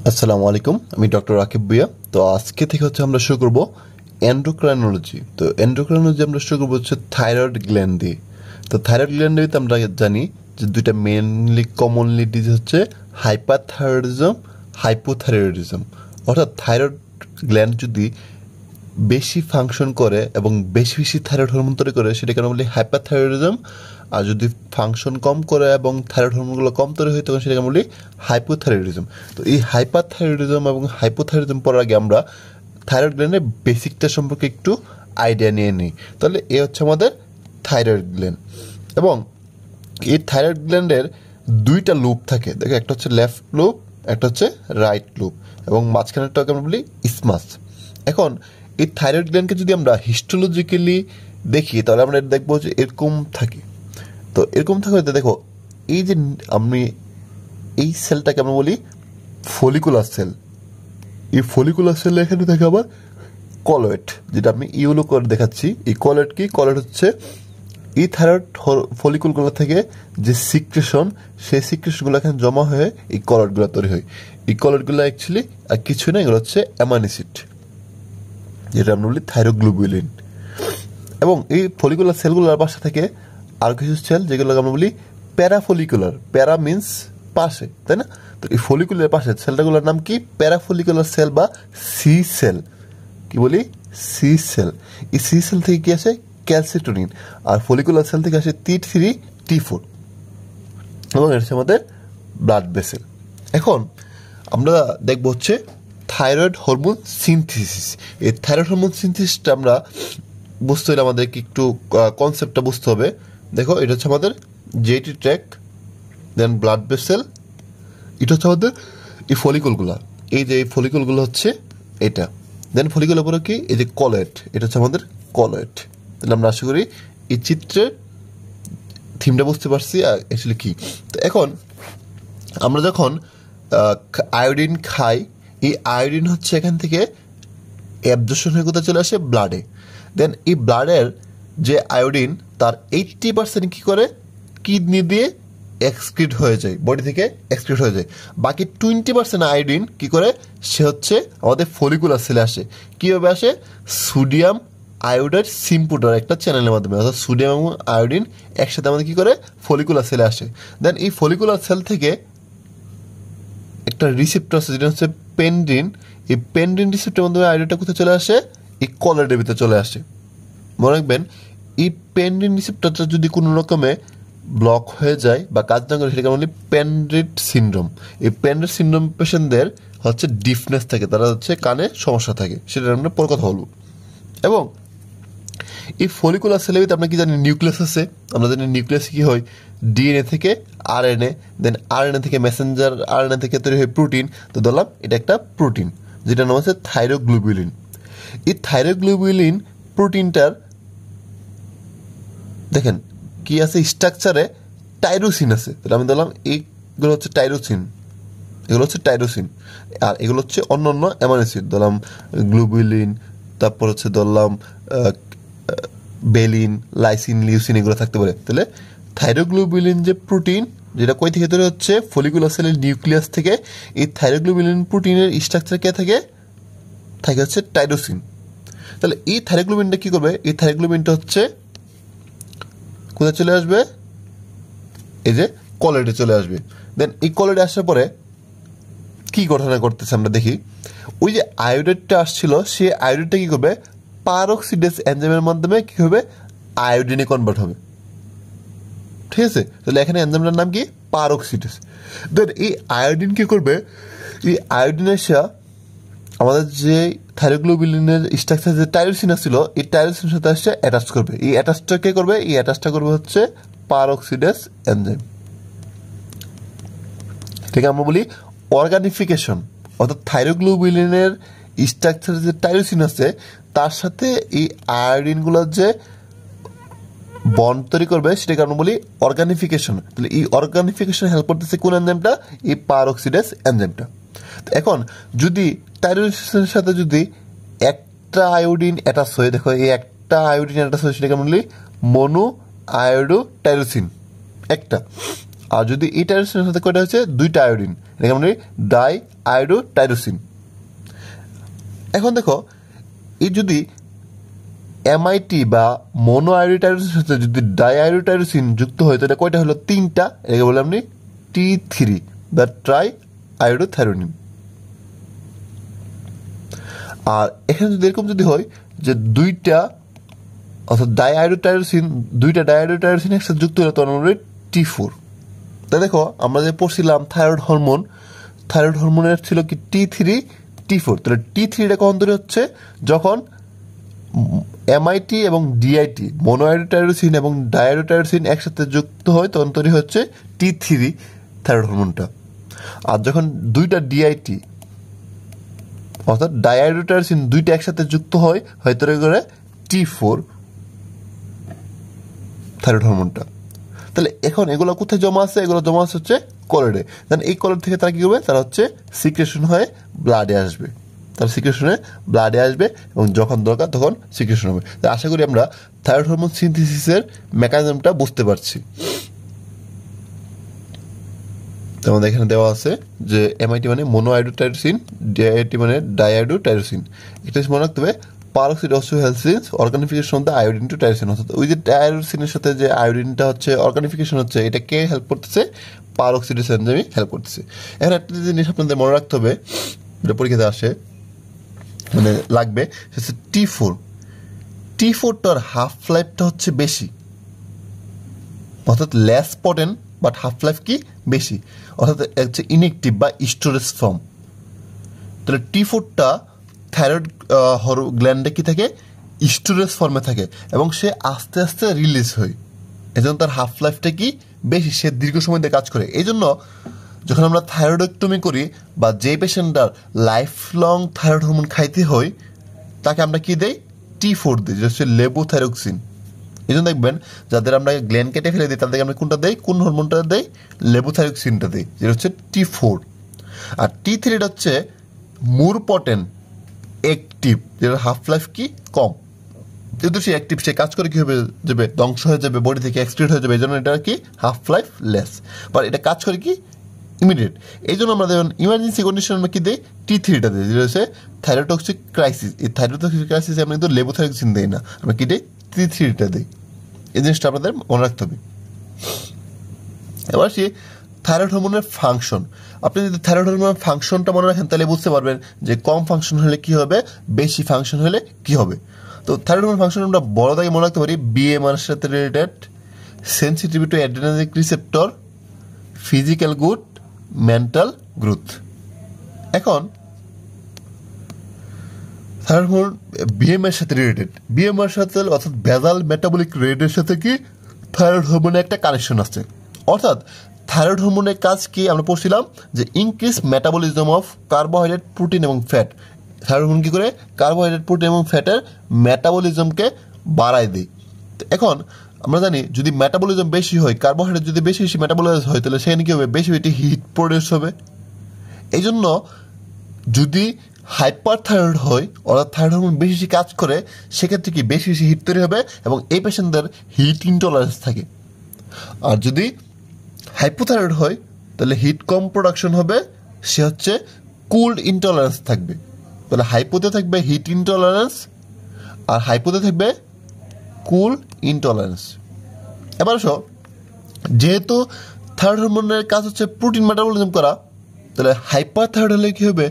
আসসালামু আলাইকুম, আমি ডক্টর রাকিব ভুইয়া। তো আজকে থেকে আমরা শুরু করব এন্ডোক্রাইনোলজি। তো এন্ডোক্রাইনোলজি আমরা শুরু করবো থাইরয়েড গ্ল্যান্ড দিয়ে। তো থাইরয়েড গ্ল্যান্ড দিয়ে আমরা জানি যে দুইটা মেনলি কমনলি ডিজিজ হচ্ছে হাইপারথাইরয়েডিজম, হাইপোথাইরয়েডিজম। অর্থাৎ থাইরয়েড গ্ল্যান্ড যদি বেশি ফাংশন করে এবং বেশি বেশি থাইরয়েড হরমোন তৈরি করে সেটাকে আমরা বলি হাইপারথাইরয়েডিজম। আর যদি ফাংশন কম করে এবং থাইরয়েড হরমোনগুলো কম তৈরি হয় তখন সেটাকে আমরা বলি হাইপোথাইরয়েডিজম। তো এই হাইপারথাইরয়েডিজম এবং হাইপোথাইরয়েডিজম পড়ার আগে আমরা থাইরয়েড গ্ল্যান্ডের বেসিকটা সম্পর্কে একটু আইডিয়া নিয়ে নিই। তাহলে এ হচ্ছে আমাদের থাইরয়েড গ্ল্যান্ড, এবং এই থাইরয়েড গ্ল্যান্ডের দুইটা লুপ থাকে। দেখো, একটা হচ্ছে লেফট লুপ, একটা হচ্ছে রাইট লুপ, এবং মাঝখানেরটাকে আমরা বলি ইসমাস। এখন এই থাইরয়েড গ্ল্যান্ডকে যদি আমরা হিস্টোলজিক্যালি দেখি তাহলে আমরা দেখবো যে এরকম থাকে। তো এরকম থাকে, দেখো এই যে আমি এই সেলটাকে আমরা বলি ফলিকুলার সেল। এই ফলিকুলার সেল এখানে থাকে আবার কলয়েড, যেটা আমি ইউলো করে দেখাচ্ছি। এই কলয়েড কি? কলয়েড হচ্ছে এই থাইরয়েড ফলিকুলগুলো থেকে যে সিক্রেশন, সেই সিক্রেশনগুলো এখানে জমা হয়ে এই কলয়েডগুলো তৈরি হয়। এই কলয়েডগুলো অ্যাকচুয়ালি আর কিছু না, এগুলো হচ্ছে অ্যামাইনো অ্যাসিড, যেটা আমরা বলি থাইরোগ্লোবুলিন। এবং এই ফলিকুলার সেলগুলোর পাশে থেকে আর কিছু সেল যেগুলোকে আমরা বলি প্যারাফলিকুলার। প্যারা মিন্স পাশে, তাই না? তো এই ফলিকুলার পাশে সেলটাগুলোর নাম কি? প্যারাফলিকুলার সেল বা সি সেল। কি বলি? C cell. এই সি সেল থেকে কি আসে? ক্যালসিটোনিন। আর ফলিকুলার সেল থেকে আসে T3, T4, এবং এটা হচ্ছে আমাদের ব্লাড ভেসেল। এখন আমরা দেখবো হচ্ছে থাইরয়েড হরমোন সিনথেসিস। এই থাইরয়েড হরমোন সিনথেসিসটা আমরা বুঝতে হলে আমাদেরকে একটু কনসেপ্টটা বুঝতে হবে। দেখো, এটা হচ্ছে আমাদের GT track, then blood vessel, এটা হচ্ছে আমাদের এই ফলিকুলগুলা। এই যে এই ফলিকুলগুলো হচ্ছে এটা, দেন ফলিকুলের উপরে কি? এই যে কলয়েড, এটা হচ্ছে আমাদের কলয়েড। তাহলে আমরা আশা করি এই চিত্রের থিমটা বুঝতে পারছি অ্যাকচুয়ালি কি। তো এখন আমরা যখন আয়োডিন খাই, এই আয়োডিন হচ্ছে এখান থেকে অ্যাবজর্পশন হয়ে কোথায় চলে আসে? ব্লাডে। দেন এই ব্লাডের যে আয়োডিন তার 80% কী করে? কিডনি দিয়ে এক্সক্রিট হয়ে যায়, বডি থেকে এক্সক্রিট হয়ে যায়। বাকি 20% আয়োডিন কী করে? সে হচ্ছে আমাদের ফলিকুলার সেলে আসে। কীভাবে আসে? সোডিয়াম আয়োডাইড সিম্পুটার একটা চ্যানেলের মাধ্যমে। অর্থাৎ সোডিয়াম এবং আয়োডিন একসাথে আমাদের কী করে? ফলিকুলার সেলে আসে। দেন এই ফলিকুলার সেল থেকে একটা রিসেপ্টর আছে যেটা হচ্ছে পেন্ড্রিন। এই পেন্ড্রিন রিসেপ্টরের মাধ্যমে আয়োডিনটা কোথায় চলে আসে? এই কলয়েডের ভিতরে চলে আসে। মনে রাখবেন, এই পেন্ড্রিন রিসেপ্টরটা যদি কোনো রকমে ব্লক হয়ে যায় বা কাজ না করে সেটাকে বলি পেন্ড্রিট সিনড্রোম। এই পেন্ড্রিট সিনড্রোম পেশেন্টদের হচ্ছে ডিফনেস থাকে, তারা হচ্ছে কানে সমস্যা থাকে, সেটা আমরা পরে কথা বলবো। এবং এই ফলিকুলার সেলের ভিতরে আমরা কি জানি? নিউক্লিয়াস আছে। আমরা জানি নিউক্লিয়াসে কি হয়? ডিএনএ থেকে আরএনএ, দেন আরএনএ থেকে মেসেঞ্জার আরএনএ থেকে তৈরি হয় প্রোটিন। তো ধরলাম এটা একটা প্রোটিন, যেটার নাম হচ্ছে থাইরোগ্লোবুলিন। এই থাইরোগ্লোবুলিন প্রোটিনটার দেখেন কি আছে? স্ট্রাকচারে টাইরোসিন আছে। তাহলে আমি ধরলাম এইগুলো হচ্ছে টাইরোসিন, এগুলো হচ্ছে টাইরোসিন, আর এগুলো হচ্ছে অন্য অন্য অ্যামাইনো অ্যাসিড। ধরলাম গ্লোবুলিন, তারপর হচ্ছে ধরলাম বেলিন, লাইসিন, লিউসিন, এগুলো থাকতে পারে। তাহলে থাইরোগ্লোবুলিন যে প্রোটিন, যেটা কই থেকে তৈরি হচ্ছে? ফলিকুলার সেলের নিউক্লিয়াস থেকে। এই থাইরোগ্লোবুলিন প্রোটিনের স্ট্রাকচার কে থাকে? থাকে হচ্ছে টাইরোসিন। তাহলে এই থাইরোগ্লোবিনটা কী করবে? এই থাইরোগ্লোবিনটা হচ্ছে কোথায় চলে আসবে? এই যে কলয়েডে চলে আসবে। দেন এই কলয়েডে আসার পরে কী ঘটনা করতেছে আমরা দেখি। ওই যে আয়োডাইডটা আসছিল, সেই আয়োডাইডটা কী করবে? পারঅক্সিডেজ এনজাইমের মাধ্যমে কী হবে? আয়োডিনে কনভার্ট হবে। ঠিক আছে? তাহলে এখানে এনজাইমটার নাম কি? পারঅক্সিডেজ। দেন এই আয়োডিন কী করবে? এই আয়োডিন এসে আমাদের যে থাইরোগ্লোবুলিনের স্ট্রাকচার যে টাইরোসিন ছিল, এই টাইরোসিনের সাথে আসছে অ্যাটাচ করবে। এই অ্যাটাচটা কে করবে? এই অ্যাটাচটা করবে হচ্ছে পারঅক্সিডেজ এনজাইম। ঠিক আমরা বলি অর্গানিফিকেশন। অর্থাৎ থাইরোগ্লোবুলিনের স্ট্রাকচার যে টাইরোসিন আছে তার সাথে এই আয়োডিনগুলোর যে বন্ড তৈরি করবে সেটাকে আমরা বলি অর্গানিফিকেশন। তাহলে এই অর্গানিফিকেশন হেল্প করতেছে কোন এনজাইমটা? এই পারঅক্সিডেজ এনজাইমটা। এখন যদি টাইরোসিনের সাথে যদি একটা আয়োডিন অ্যাটাচ হয়ে, দেখো এই একটা আয়োডিন অ্যাটাচ হয়ে, সেটাকে আমরা বলি মনো আয়োডো টাইরোসিন একটা। আর যদি এই টাইরোসিনের সাথে কয়টা হচ্ছে দুইটা আয়োডিন, এটাকে আমরা ডাই আয়োডো টাইরোসিন। এখন দেখো এই যদি এমআইটি বা মোনো আয়োডিটাইরোসিনের সাথে যদি ডাই আয়োডিটাইরোসিন যুক্ত হয় তাহলে কয়টা হলো তিনটা, এটাকে বলে আপনি T3 বা ট্রাই আয়োডোথাইরোনিন। আর এখানে যদি এরকম যদি হয় যে দুইটা অর্থাৎ দুইটা ডাইআয়োডোটাইরোসিন একসাথে যুক্ত হলে তখন আমরা T4। তাই দেখো আমরা যে পড়ছিলাম থাইরয়েড হরমোনের ছিল কি T3 T4, তাহলে T3টা কখন তৈরি হচ্ছে যখন এমআইটি এবং ডিআইটি মোনোআয়োডিটাইরোসিন এবং ডাইআয়োডিটাইরোসিন একসাথে যুক্ত হয় তখন তৈরি হচ্ছে T3 থাইরয়েড হরমোনটা। আর যখন দুইটা ডিআইটি অর্থাৎ ডাইআয়োডিটাইরোসিন দুইটা একসাথে যুক্ত হয় তৈরি করে T4 থাইরয়েড হরমোনটা। তাহলে এখন এগুলো কোথায় জমা আছে? এগুলো জমা আছে হচ্ছে কোলয়েডে। দেন এই কোলয়েড থেকে তারা কি করবে? তারা হচ্ছে সিক্রেশন হয়ে ব্লাডে আসবে, এবং যখন দরকার তখন সিক্রেশন হবে। আশা করি আমরা থাইরয়েড হরমোন সিনথেসিসের মেকানিজমটা বুঝতে পারছি। আমাদের এখানে দেওয়া আছে যে এমআইটি মানে মোনোআয়োডিটাইরোসিন, ডিআইটি মানে ডাইআয়োডোটাইরোসিন। এটা মনে রাখতে হবে peroxide also helps organification of the iodine to tyrosine, অর্থাৎ ওই যে টাইরোসিনের সাথে যে আয়োডিনটা হচ্ছে অর্গানিফিকেশন হচ্ছে, এটা কে হেল্প করতেছে? পারঅক্সিডেজ এনজাইম হেল্প করতেছে। এখন একটা জিনিস আপনাদের মনে রাখতে হবে, যেটা পরীক্ষাতে আসে মানে লাগবে, হচ্ছে T4টার হাফ লাইফটা হচ্ছে বেশি, অর্থাৎ less potent but half life কি বেশি, অর্থাৎ হচ্ছে ইনএক্টিভ বা স্টোরেজ ফর্ম। তাহলে T4টা থাইরয়েড গ্ল্যান্ডে কি থাকে? স্টোরেজ ফর্মে থাকে এবং সে আস্তে আস্তে রিলিজ হয়, এজন্য তার হাফ লাইফটা কি বেশি, সে দীর্ঘ সময় দিয়ে কাজ করে। এই জন্য যখন আমরা থাইরয়েডেক্টমি করি বা যে পেশেন্টটার লাইফ লং থাইরয়েড হরমোন খাইতে হয় তাকে আমরা কি দেই? T4 দিই, যেটা হচ্ছে লেবোথাইরক্সিন। এই জন্য দেখবেন যাদের আমরা গ্ল্যান্ড কেটে ফেলে দিই তাদেরকে আমরা কোনটা দেই? কোন হরমোনটা দেই? লেবোথাইরক্সিনটা দিই, যেটা হচ্ছে T4। আর T3টা হচ্ছে মোর পটেন্ট অ্যাক্টিভ, যেটার হাফ লাইফ কি কম। যেহেতু সে অ্যাক্টিভ, সে কাজ করে কি হবে যাবে, ধ্বংস হয়ে যাবে, বডি থেকে এক্সক্রিট হয়ে যাবে, এই জন্য এটা কি হাফ লাইফ লেস, বাট এটা কাজ করে কি ইমিডিয়েট। এই জন্য আমরা যেমন ইমার্জেন্সি কন্ডিশন আমরা কি দিই? T3টা দিই, যেটা হচ্ছে থাইরোটক্সিক ক্রাইসিস। এই থাইরোটক্সিক ক্রাইসিসে আমরা কিন্তু লেবোথাইরক্সিন দিই না, আমরা কি দিই? T3টা দিই। এই জিনিসটা আপনাদের মনে রাখতে হবে। এবার সে থাইরয়েড হরমোনের ফাংশন, আপনি যদি থাইরয়েড হরমোনের ফাংশনটা মনে রাখেন তাহলে বুঝতে পারবেন যে কম ফাংশন হলে কি হবে, বেশি ফাংশন হলে কি হবে। তো থাইরয়েড হরমোন ফাংশন আমরা বড় দাগে মনে রাখতে পারি BMR সাথে related, sensitivity to adrenergic receptor, physical good, mental growth. এখন থাইরয়েড হরমোন BMR সাথে রিলেটেড, BMR সাথে অর্থাৎ বেজাল মেটাবলিক রেটের সাথে কি থাইরয়েড হরমোনের একটা কানেকশন আছে। অর্থাৎ থাইরয়েড হরমোনের কাজ কি আমরা পড়ছিলাম যে increase metabolism of carbohydrate, protein এবং ফ্যাট। থাইরয়েড হরমোন কি করে? কার্বোহাইড্রেট, প্রোটিন এবং ফ্যাটের মেটাবলিজমকে বাড়ায় দেয়। এখন আমরা জানি যদি মেটাবলিজম বেশি হয়, কার্বোহাইড্রেট যদি বেশি বেশি মেটাবলাইজ হয় তাহলে সেখানে কি হবে? বেশি বেশি হিট প্রডিউস হবে। এই জন্য যদি হাইপার থাইরয়েড হয় অর্থাৎ থাইরয়েড হরমোন বেশি বেশি কাজ করে, সেক্ষেত্রে কি বেশি বেশি হিট তৈরি হবে এবং এই পেশেন্টদের হিট ইনটলারেন্স থাকে। আর যদি হাইপোথাইরয়েড হয় তাহলে হিট কম প্রোডাকশন হবে, সে হচ্ছে কোল্ড ইনটলারেন্স থাকবে। তাহলে হাইপোতে থাকবে হিট ইনটলারেন্স আর হাইপোতে থাকবে কুল ইনটলারেন্স। এবার আসো, যেহেতু থাইরয়েড হরমোনের কাজ হচ্ছে প্রোটিন মেটাবলিজম করা, তাহলে হাইপার থাইরয়েড হলে কি হবে?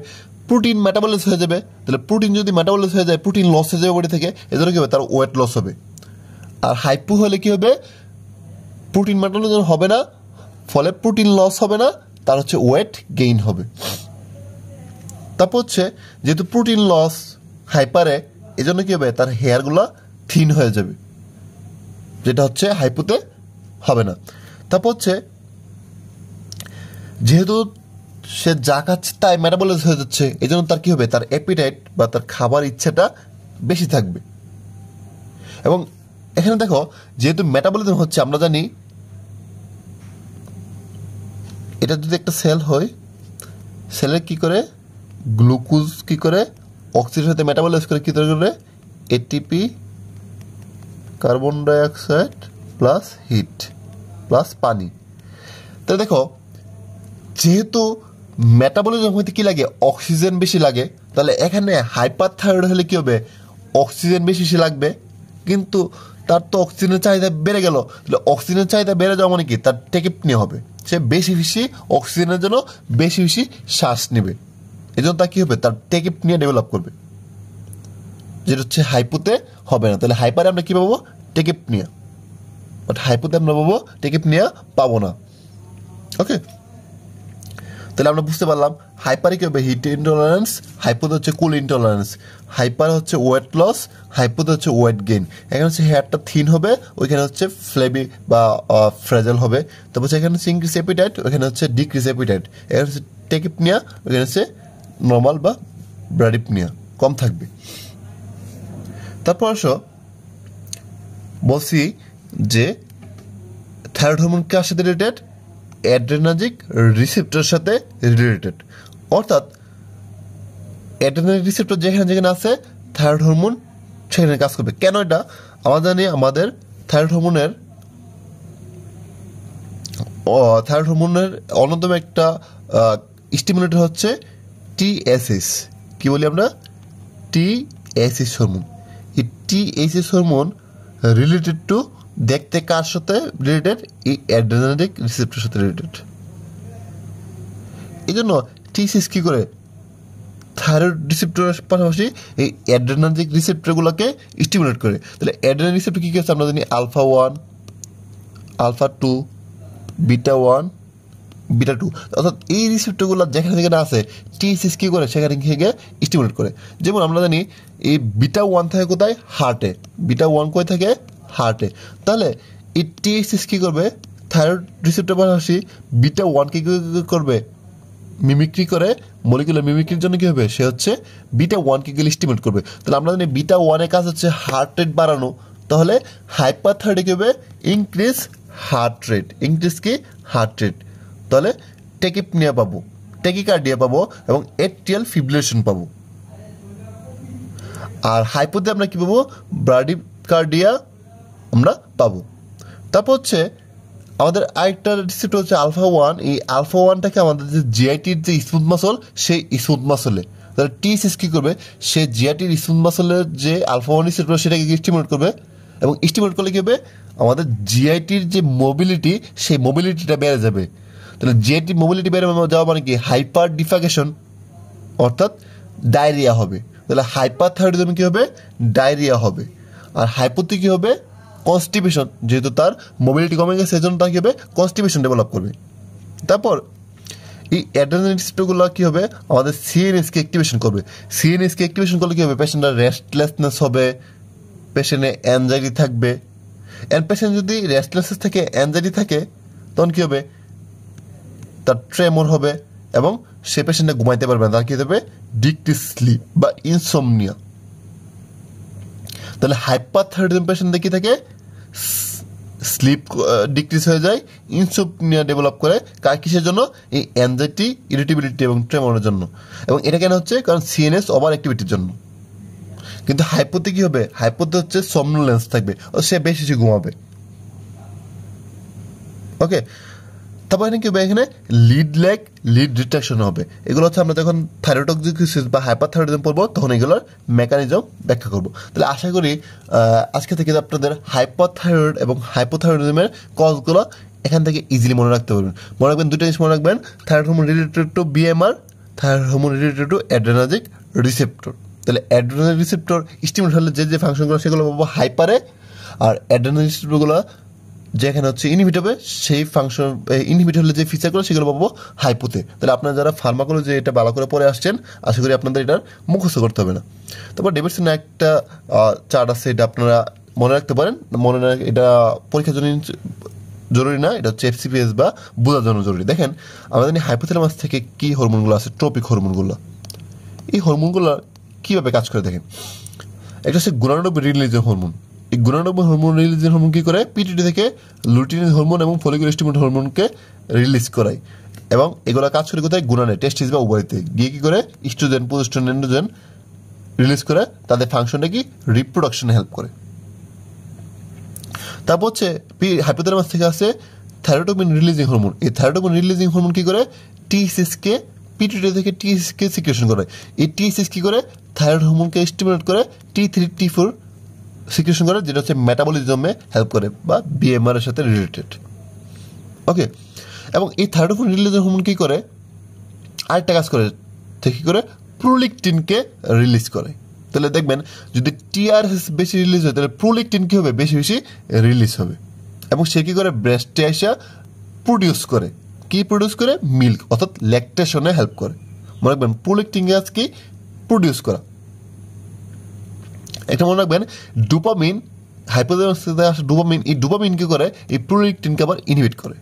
প্রোটিন মেটাবলিজ হয়ে যাবে। তাহলে প্রোটিন যদি মেটাবলিজ হয়ে যায়, প্রোটিন লস হয়ে যাবে বডি থেকে, এজন্য কি হবে? তার ওয়েট লস হবে। আর হাইপো হলে কি হবে? প্রোটিন মেটাবলিজম হবে না, ফলে প্রোটিন লস হবে না, তার হচ্ছে ওয়েট গেইন হবে। তারপর হচ্ছে যেহেতু প্রোটিন লস হাইপারে, এজন্য কি হবে? তার হেয়ারগুলো থিন হয়ে যাবে, যেটা হচ্ছে হাইপোতে হবে না। তারপর হচ্ছে যেহেতু সে যা খাচ্ছে তাই মেটাবলাইজ হয়ে যাচ্ছে, এই জন্য তার কি হবে? তার অ্যাপিটাইট বা তার খাবার ইচ্ছাটা বেশি থাকবে। এবং এখানে দেখো, যেহেতু মেটাবলিজম হচ্ছে, আমরা জানি এটা যদি একটা সেল হয়, সেলের কি করে? গ্লুকোজ কি করে অক্সিজেনের সাথে মেটাবলাইজ করে, কি করে? ATP, carbon dioxide plus heat plus পানি। তাহলে দেখো যেহেতু মেটাবলিজম হইতে কি লাগে অক্সিজেন বেশি লাগে, তাহলে এখানে হাইপারথাইরয়েড হলে কি হবে অক্সিজেন বেশি লাগবে, কিন্তু তার তো অক্সিজেনের চাহিদা বেড়ে গেল, তাহলে অক্সিজেনের চাহিদা বেড়ে যাওয়া মানে কি তার টেকিপনিয়া হবে, সে বেশি বেশি অক্সিজেনের জন্য বেশি বেশি শ্বাস নেবে, এই জন্য তার কি হবে তার টেকিপনিয়া ডেভেলপ করবে, যেটা হচ্ছে হাইপোতে হবে না। তাহলে হাইপারে আমরা কি পাবো টেকিপনিয়া, বাট হাইপোতে আমরা পাবো টেকিপনিয়া পাবো না। ওকে, তাহলে আমরা বুঝতে পারলাম হাইপারে কি হবে হিট ইনটলারেন্স, হাইপোতে হচ্ছে কুল ইনটলারেন্স, হাইপারে হচ্ছে ওয়েট লস, হাইপোতে হচ্ছে ওয়েট গেইন। এখানে হচ্ছে হেয়ারটা থিন হবে, ওইখানে হচ্ছে ফ্লেবি বা ফ্রেজাল হবে। তারপর হচ্ছে এখানে হচ্ছে ইনক্রিজ অ্যাপিটাইট, ওইখানে হচ্ছে ডিক্রিজ অ্যাপিটাইট। এখানে হচ্ছে টেকিপনিয়া, ওইখানে হচ্ছে নর্মাল বা ব্রাডিপনিয়া কম থাকবে। তারপর আসো বলছি যে থাইরয়েড হরমোন কার সাথে রিলেটেড, অ্যাড্রেনার্জিক রিসেপ্টরের সাথে রিলেটেড, অর্থাৎ অ্যাড্রেনার্জিক রিসেপ্টর যেখানে যেখানে আছে থাইরয়েড হরমোন সেখানে কাজ করবে। কেন এটা আমরা জানি, আমাদের থাইরয়েড হরমোনের অন্যতম একটা স্টিমুলেটর হচ্ছে টিএসএস, কি বলি আমরা টিএসএস হরমোন। এই টিএসএস হরমোন রিলেটেড টু দেখতে কার সাথে রিলেটেড, এই অ্যাড্রেনার্জিক রিসেপ্টরের সাথে রিলেটেড। এই জন্য টিএসএস কি করে থাইরয়েড রিসেপ্টরের পাশাপাশি এই অ্যাড্রেনার্জিক রিসেপ্টরগুলোকে স্টিমুলেট করে। তাহলে অ্যাড্রেনার্জিক রিসেপ্টর কি আছে আমরা জানি আলফা 1, আলফা 2, বিটা 1, বিটা 2, অর্থাৎ এই রিসেপ্টরগুলো যেখানে যেখানে আছে টিএসএস কি করে সেখানে গিয়ে স্টিমুলেট করে। যেমন আমরা জানি এই বিটা 1 থাকে কোথায় হার্টে, বিটা 1 কোথায় থাকে হার্টে। তাহলে এই টিএসএস কি করবে থাইরয়েড রিসেপ্টর পাশাপাশি বিটা 1 কি করবে মিমিক্রি করে, মলিকুলার মিমিক্রির জন্য কি হবে সে হচ্ছে বিটা 1 কে গিয়ে স্টিমুলেট করবে। তাহলে আমরা জানি বিটা 1 এর কাজ হচ্ছে হার্ট রেট বাড়ানো, তাহলে হাইপারথাইরয়েড কি হবে ইনক্রিজ হার্ট রেট, ইনক্রিজ কি হার্ট রেট, তাহলে টেকিপনিয়া পাবো, টেকিকার্ডিয়া পাবো এবং এট্রিয়াল ফিব্রিলেশন পাবো। আর হাইপোতে আমরা কি পাবো ব্রাডিকার্ডিয়া আমরা পাবো। তারপর হচ্ছে আমাদের আরেকটা রিসেপ্টর হচ্ছে আলফা 1, এই আলফা 1টাকে আমাদের যে জিআইটির যে স্মুথ মাসল সেই স্মুথ মাসলে, তাহলে টিএসএস কি করবে সে জিআইটির স্মুথ মাসলের যে আলফা 1 রিসেপ্টর সেটাকে স্টিমুলেট করবে, এবং স্টিমুলেট করলে কি হবে আমাদের জিআইটির যে মোবিলিটি সেই মোবিলিটিটা বেড়ে যাবে। তাহলে জিআইটি মোবিলিটি বেড়ে যাওয়া মানে কি হাইপার ডিফাকেশন, অর্থাৎ ডায়রিয়া হবে। তাহলে হাইপারথাইরয়েডিজম কি হবে ডায়রিয়া হবে, আর হাইপোতে কি হবে কনস্টিপেশন, যেহেতু তার মোবিলিটি কমে গেছে সেজন্য তার কি হবে কনস্টিপেশন ডেভেলপ করবে। তারপর এই অ্যাড্রেনালিন রিসেপ্টরগুলো কি হবে আমাদের সিএনএসকে অ্যাক্টিভেশন করবে, সিএনএসকে অ্যাক্টিভেশন করলে কি হবে পেশেন্টের রেস্টলেসনেস হবে, পেশেন্টে অ্যাংজাইটি থাকবে, এন্ড পেশেন্ট যদি রেস্টলেসনেস থাকে অ্যাংজাইটি থাকে তখন কি হবে তার ট্রেমর হবে এবং সে পেশেন্টে ঘুমাইতে পারবে না, তার কি হবে ডিক্রিজ স্লিপ বা ইনসোমনিয়া। তাহলে হাইপারথাইরয়েডিজম পেশেন্টদের কি থাকে স্লিপ ডিক্রিজ হয়ে যায়, ইনসোমনিয়া ডেভেলপ করে, কার কিসের জন্য এই অ্যাংজাইটি, ইরিটেবিলিটি এবং ট্রেমরের জন্য। এবং এটা কেন হচ্ছে কারণ সিএনএস ওভার অ্যাক্টিভিটির জন্য। কিন্তু হাইপোতে কি হবে হাইপোতে হচ্ছে somnolence থাকবে, সে বেশি বেশি ঘুমাবে। ওকে, তারপর এখানে কি হবে এখানে লিড রিট্রাকশন হবে। এগুলো হচ্ছে আমরা যখন থাইরয়েডোক্সিকোসিস বা হাইপারথাইরয়েডিজম পড়বো তখন এগুলোর মেকানিজম ব্যাখ্যা করবো। তাহলে আশা করি আজকে থেকে আপনাদের হাইপারথাইরয়েড এবং হাইপোথাইরয়েডিজমের কজগুলো এখান থেকে ইজিলি মনে রাখতে পারবেন। মনে রাখবেন দুটো জিনিস মনে রাখবেন, thyroid hormone related to BMR, thyroid hormone related to adrenergic receptor. তাহলে অ্যাড্রেনার্জিক রিসেপ্টর স্টিমুলেট হলে যে ফাংশনগুলো সেগুলো পাবো হাইপারে, আর অ্যাড্রেনার্জিক রিসেপ্টরগুলো যেখানে হচ্ছে ইনহিবিট হবে সেই ফাংশন ইনহিবিট হলে যে ফিচারগুলো সেগুলো পাবো হাইপোতে। তাহলে আপনারা যারা ফার্মাকোলজি এটা ভালো করে পড়ে আসছেন আশা করি আপনাদের এটার মুখস্থ করতে হবে না। তারপর ডেভিডসন একটা চার্ট আছে, এটা আপনারা মনে রাখতে পারেন, এটা পরীক্ষার জন্য জরুরি না, এটা হচ্ছে এফসিপিএস বা বোঝার জন্য জরুরি। দেখেন আমাদের হাইপোথ্যালামাস থেকে কি হরমোনগুলো আছে, ট্রপিক হরমোনগুলো, এই হরমোনগুলো কীভাবে কাজ করে দেখেন। একটা হচ্ছে গুণানব রিলিজের হরমোন, এই গুণানব হরমোন রিলিজের হরমোন কী করে পিটিটি থেকে লুটিনিন হরমোন এবং ফলিকুলার স্টিমুলেটর হরমোনকে রিলিজ করায়, এবং এগুলো কাজ করে কোথায় গুণানে টেস্টিস বা ওভারিতে গিয়ে কী করে ইস্ট্রোজেন প্রোজেস্টেরন এন্ড্রোজেন রিলিজ করে তাদের ফাংশনটা কি রিপ্রোডাকশনে হেল্প করে। তারপর হচ্ছে হাইপোথ্যালামাস থেকে আছে থাইরোডোপামিন রিলিজিং হরমোন। এই থাইরোডোপামিন রিলিজিং হরমোন কি করে, টিএসএস কে পিটুইটারি থেকে টিএসএস কে সিক্রেশন করে। এই টিএসএস কি করে, থাইরয়েড হরমোনকে স্টিমুলেট করে T3 T4 সিক্রেশন করে, যেটা হচ্ছে মেটাবলিজমে হেল্প করে বা বিএমআর এর সাথে রিলেটেড। ওকে, এবং এই থাইরোডোপামিন রিলিজিং হরমোন কি করে, আরেকটা কাজ করে, কি করে, প্রোলেকটিনকে রিলিজ করে। তাহলে দেখবেন যদি টিআরএস বেশি রিলিজ হয় তাহলে প্রোলেকটিন কি হবে, বেশি বেশি রিলিজ হবে। এবং সে কি করে, ব্রেস্টে এসে প্রডিউস করে, কি প্রডিউস করে, মিল্ক, অর্থাৎ ল্যাকটেশনে হেল্প করে। মনে রাখবেন প্রোলেকটিন গ্যাস কি, প্রডিউস করা। এটা মনে রাখবেন ডোপামিন, হাইপোথ্যালামাসে আসে ডোপামিন, এই ডোপামিন কি করে, এই প্রোলেকটিনকে আবার ইনহিবিট করে।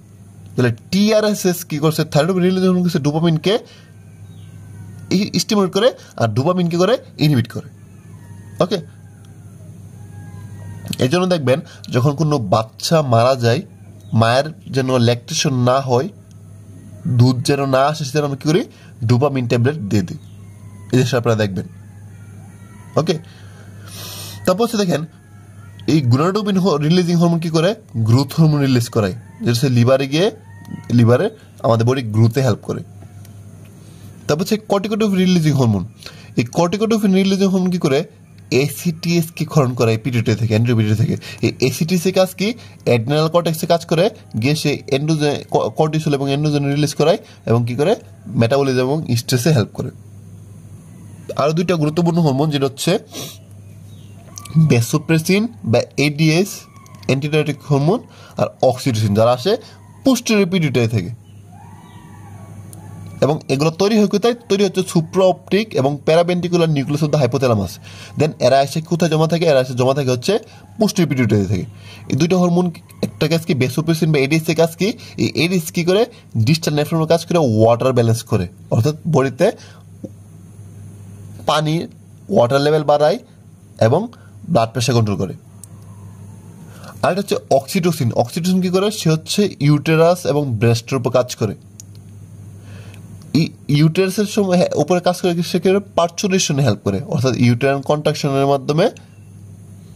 তাহলে টিআরএসএস কি করছে, থাইরয়েড রিলিজ হরমোন করছে ডোপামিনকে স্টিমুলেট করে, আর ডোপামিন কি করে, ইনহিবিট করে। ওকে, এই জন্য দেখবেন যখন কোনো বাচ্চা মারা যায়, মায়ের যেন ল্যাকটেশন না হয়, দুধ যেন না আসে, সেটা আমরা কি করি, ডোপামিন ট্যাবলেট দিয়ে দিই। এই জিনিসটা আপনারা দেখবেন। ওকে, তারপর হচ্ছে দেখেন এই গোনাডোপামিন রিলিজিং হরমোন কি করে, গ্রোথ হরমোন রিলিজ করায়, যেটা হচ্ছে লিভারে গিয়ে লিভারে আমাদের বডি গ্রোথে হেল্প করে। তারপর হচ্ছে কর্টিকোটোফিন রিলিজিং হরমোন। এই কর্টিকোটোফিন রিলিজিং হরমোন কি করে, এসিটিএস কি ক্ষরণ করে পিটুইটারি থেকে, এন্ডোপিটুইটারি থেকে। এই এসিটিএস এর কাজ কি, অ্যাড্রিনাল কর্টেক্সে কাজ করে, গিয়ে সে এন্ডোজেন কর্টিসল এবং এন্ডোজেন রিলিজ করায়, এবং কি করে, মেটাবলিজম এবং স্ট্রেসে হেল্প করে। আরো দুইটা গুরুত্বপূর্ণ হরমোন, যেটা হচ্ছে ভ্যাসোপ্রেসিন বা এডিএস অ্যান্টিডায়াবেটিক হরমোন, আর অক্সিটোসিন, যারা আসে পোস্টেরিয়র পিটুইটারি থেকে। এবং এগুলো তৈরি হয় কোথায়, তৈরি হচ্ছে সুপ্রাঅপটিক এবং paraventricular nucleus of the hypothalamus. Then এরা এসে কোথায় জমা থাকে, এরা এসে জমা থাকে হচ্ছে পোস্টেরিয়র পিটুইটারি থেকে। এই দুইটা হরমোন একটা কাজ কি, ভ্যাসোপ্রেসিন বা এডিএস এর কাজ কি, এই এডিএস কি করে, ডিস্টাল নেফ্রনের কাজ করে ওয়াটার ব্যালেন্স করে, অর্থাৎ বডিতে পানি ওয়াটার লেভেল বাড়ায় এবং ব্লাড প্রেশার কন্ট্রোল করে। আর এটা হচ্ছে অক্সিটোসিন। অক্সিটোসিন কি করে, সে হচ্ছে ইউটেরাস এবং ব্রেস্টের উপর কাজ করে। ইউটেরাসের সময় উপরে কাজ করে, সে কি করে, পার্চুরেশনে হেল্প করে, অর্থাৎ ইউটেরাইন কন্ট্রাকশনের মাধ্যমে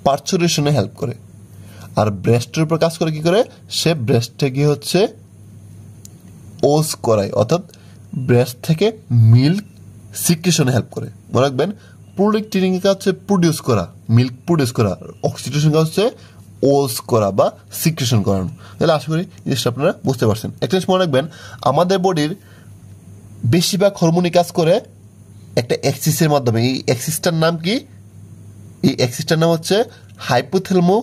পার্চুরেশনে হেল্প করে। আর ব্রেস্টের উপর কাজ করে কি করে, সে ব্রেস্টে গিয়ে হচ্ছে ওস করায়, অর্থাৎ ব্রেস্ট থেকে মিল্ক সিক্রেশনে হেল্প করে। মনে রাখবেন প্রোলেকটিন কাজ হচ্ছে প্রডিউস করা, মিল্ক প্রডিউস করা, অক্সিটোসিন কাজ হচ্ছে ওস করা বা সিক্রেশন করানো। তাহলে আশা করি জিনিসটা আপনারা বুঝতে পারছেন। একটা জিনিস মনে রাখবেন, আমাদের বডির বেশিরভাগ হরমোনই কাজ করে একটা অ্যাক্সিসের মাধ্যমে। এই অ্যাক্সিসটার নাম কি, এই অ্যাক্সিসটার নাম হচ্ছে হাইপোথ্যালামো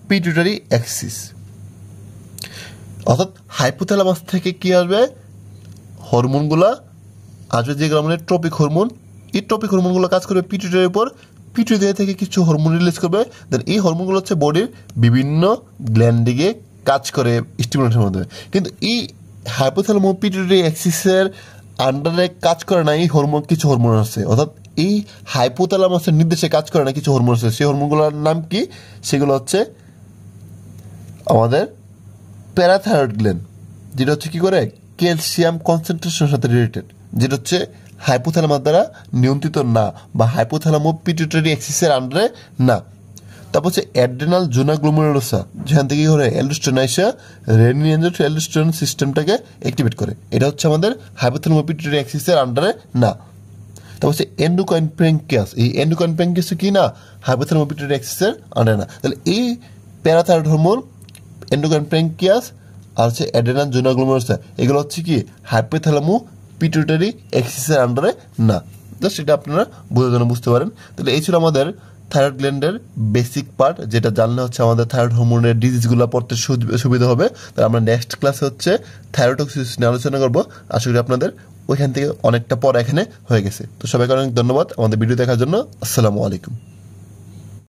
পিটুইটারি অ্যাক্সিস। অর্থাৎ হাইপোথ্যালামাস থেকে কি আসবে, হরমোনগুলা আসবে, যেগুলো আমাদের ট্রপিক হরমোন। এই ট্রপিক হরমোনগুলো কাজ করবে পিটুইটারির উপর, পিটুইটারি থেকে কিছু হরমোন রিলিজ করবে। দেন এই হরমোনগুলো হচ্ছে বডির বিভিন্ন গ্ল্যান্ডে গিয়ে কাজ করে স্টিমুলেশনের মাধ্যমে। কিন্তু এই হাইপোথ্যালামো পিটুইটারি অ্যাক্সিসের আন্ডারে কাজ করে না এই হরমোন, কিছু হরমোন আছে, অর্থাৎ এই হাইপোথ্যালামাসের নির্দেশে কাজ করে না কিছু হরমোন আছে। সেই হরমোনগুলোর নাম কি, সেগুলো হচ্ছে আমাদের প্যারাথাইরয়েড গ্ল্যান্ড, যেটা হচ্ছে কি করে, ক্যালসিয়াম কনসেন্ট্রেশনের সাথে রিলেটেড, যেটা হচ্ছে হাইপোথ্যালামাস দ্বারা নিয়ন্ত্রিত না, বা হাইপোথ্যালামো পিটুইটারি অ্যাক্সিসের আন্ডারে না। তারপর হচ্ছে অ্যাড্রেনাল জোনা গ্লোমেরুলোসা, যেখান থেকে কি করে, অ্যালডোস্টেরন এসে রেনিন অ্যালডোস্টেরন সিস্টেমটাকে অ্যাক্টিভেট করে। এটা হচ্ছে আমাদের হাইপোথ্যালামো পিটুইটারি অ্যাক্সিসের আন্ডারে না। তারপর হচ্ছে এন্ডোক্রাইন প্যানক্রিয়াস। এই এন্ডোক্রাইন প্যানক্রিয়াস কি না, হাইপোথ্যালামো পিটুইটারি অ্যাক্সিসের আন্ডারে না। তাহলে এই প্যারাথাইরয়েড হরমোন, এন্ডোক্রাইন প্যানক্রিয়াস, আর হচ্ছে অ্যাড্রেনাল জোনা গ্লোমেরুলোসা, এগুলো হচ্ছে কি হাইপোথ্যালামো পিটুইটারি অ্যাক্সিসের আন্ডারে না। জাস্ট এটা আপনারা বোঝার জন্য বুঝতে পারেন। তাহলে এই ছিল আমাদের থাইরয়েড গ্ল্যান্ডের বেসিক পার্ট, যেটা জানলে হচ্ছে আমাদের থাইরয়েড হরমোনের ডিজিজগুলো পড়তে সুবিধা হবে। তাহলে আমরা নেক্সট ক্লাসে হচ্ছে থাইরয়েডোসিস নিয়ে আলোচনা করবো। আশা করি আপনাদের ওইখান থেকে অনেকটা পর এখানে হয়ে গেছে। তো সবাইকে অনেক ধন্যবাদ আমাদের ভিডিও দেখার জন্য। আসসালামু আলাইকুম।